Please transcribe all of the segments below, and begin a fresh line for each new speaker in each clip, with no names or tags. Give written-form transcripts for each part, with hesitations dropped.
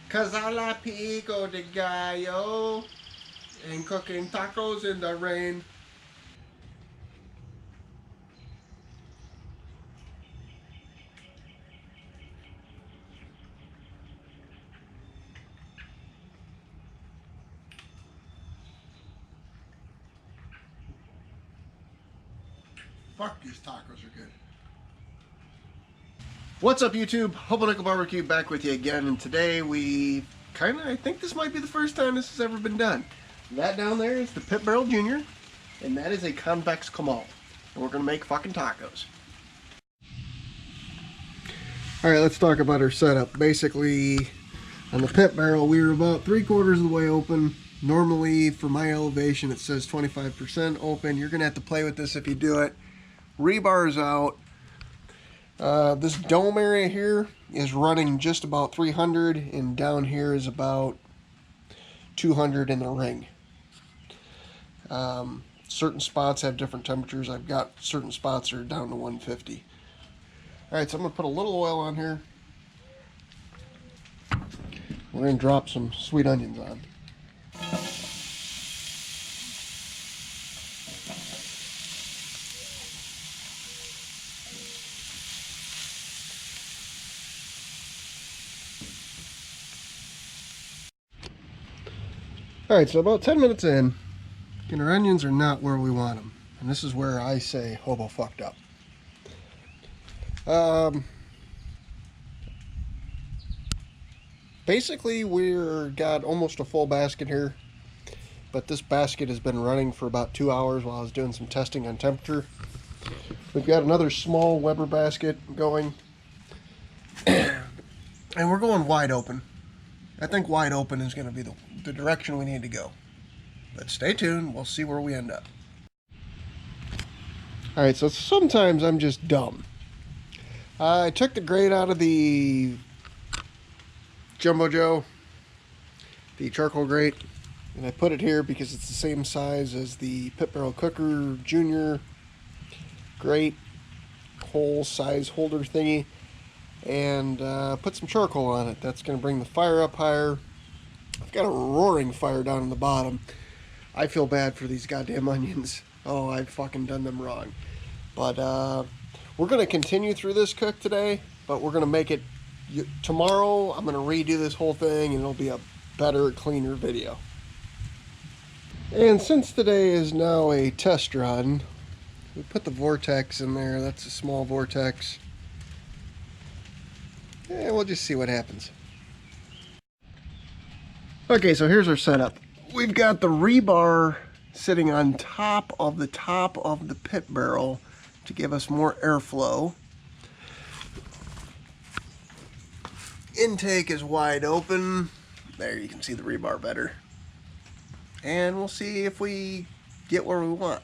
'Cause I like Pico De Gallo and cooking tacos in the rain. Fuck, these tacos are good. What's up, YouTube? Hobo Nickel Barbecue back with you again, and today I think this might be the first time this has ever been done. That down there is the Pit Barrel Junior, and that is a Convex Comal, and we're gonna make fucking tacos. Alright, let's talk about our setup. Basically, on the Pit Barrel, we were about 3/4 of the way open. Normally, for my elevation, it says 25% open. You're gonna have to play with this if you do it. Rebar's out. This dome area here is running just about 300, and down here is about 200 in the ring. Certain spots have different temperatures. I've got certain spots that are down to 150. Alright, so I'm going to put a little oil on here. We're going to drop some sweet onions on. Alright, so about 10 minutes in, and our onions are not where we want them. And this is where I say Hobo fucked up. Basically, we've got almost a full basket here, but this basket has been running for about 2 hours while I was doing some testing on temperature. We've got another small Weber basket going, and we're going wide open. I think wide open is going to be the direction we need to go. But stay tuned, we'll see where we end up. Alright, so sometimes I'm just dumb. I took the grate out of the Jumbo Joe, the charcoal grate, and I put it here because it's the same size as the Pit Barrel Cooker Junior grate, hole size holder thingy, and put some charcoal on it. That's going to bring the fire up higher. I've got a roaring fire down in the bottom. I feel bad for these goddamn onions. Oh, I've fucking done them wrong. But we're going to continue through this cook today, but we're going to make it tomorrow. I'm going to redo this whole thing, and it'll be a better, cleaner video. And since today is now a test run, we put the vortex in there. That's a small vortex. And we'll just see what happens. Okay, so here's our setup. We've got the rebar sitting on top of the pit barrel to give us more airflow. Intake is wide open. There, you can see the rebar better. And we'll see if we get where we want.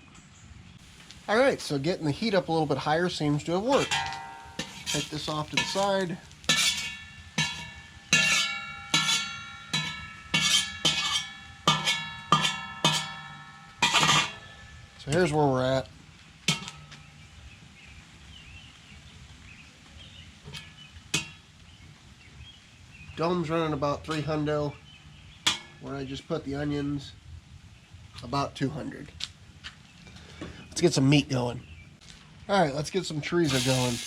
Alright, so getting the heat up a little bit higher seems to have worked. Take this off to the side. So here's where we're at. Dome's running about 300, where I just put the onions, about 200. Let's get some meat going. Alright, let's get some chorizo going.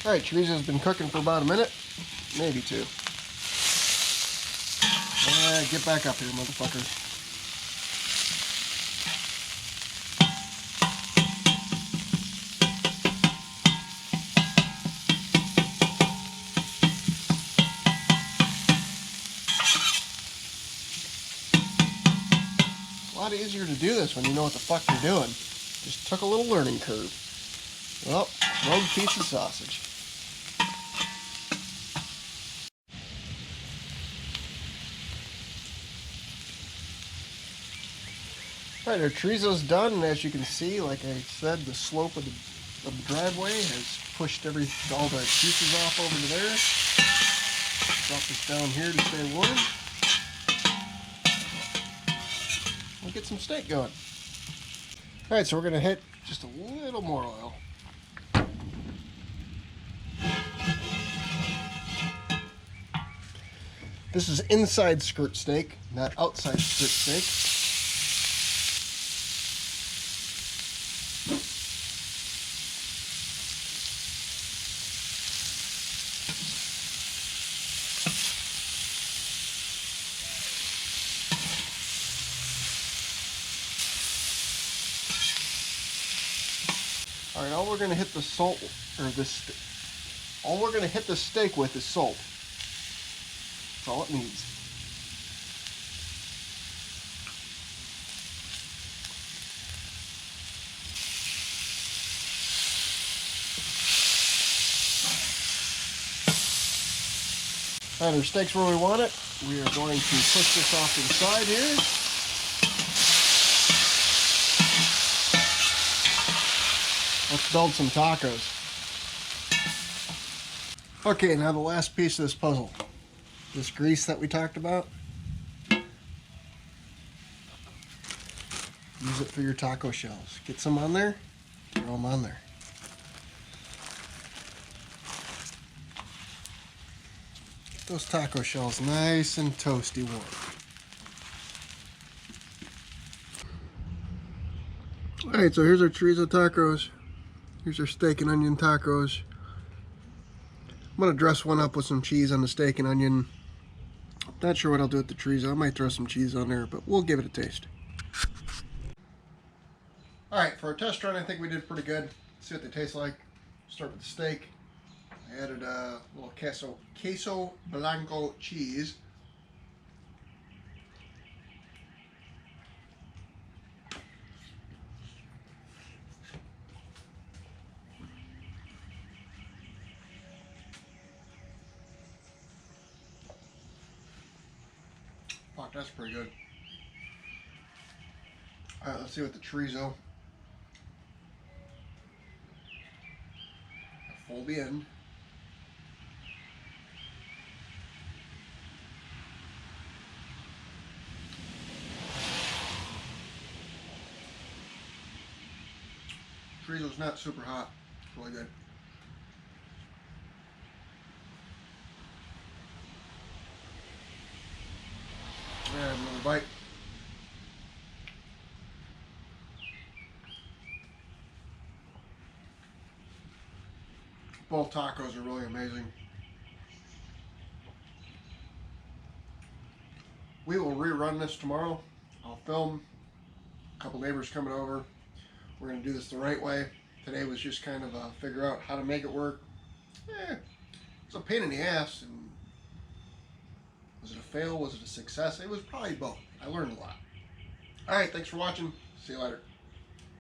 Alright, chorizo's been cooking for about a minute, maybe 2. Get back up here, motherfucker. It's a lot easier to do this when you know what the fuck you're doing. Just took a little learning curve. Well, rogue piece of sausage. Alright, our chorizo's done, and as you can see, like I said, the slope of the driveway has pushed all the juices off over to there. Drop this down here to stay warm. We'll get some steak going. Alright, so we're going to hit just a little more oil. This is inside skirt steak, not outside skirt steak. All right, all we're going to hit the salt, all we're going to hit the steak with is salt. That's all it needs. All right, our steak's where we want it. We are going to push this off to the side here. Let's build some tacos. Okay, now the last piece of this puzzle. This grease that we talked about. Use it for your taco shells. Get some on there, throw them on there. Get those taco shells nice and toasty warm. Alright, so here's our chorizo tacos. Here's our steak and onion tacos. I'm going to dress one up with some cheese on the steak and onion. Not sure what I'll do with the chorizo. I might throw some cheese on there, but we'll give it a taste. Alright, for our test run, I think we did pretty good. Let's see what they taste like. Start with the steak. I added a little queso blanco cheese. Fuck, that's pretty good. Alright, let's see what the chorizo. Fold the end. Chorizo's not super hot. It's really good. And another bite. Both tacos are really amazing. We will rerun this tomorrow. I'll film. A couple neighbors coming over. We're going to do this the right way. Today was just kind of figure out how to make it work. It's a pain in the ass. And was it a fail? Was it a success? It was probably both. I learned a lot. Alright, thanks for watching. See you later.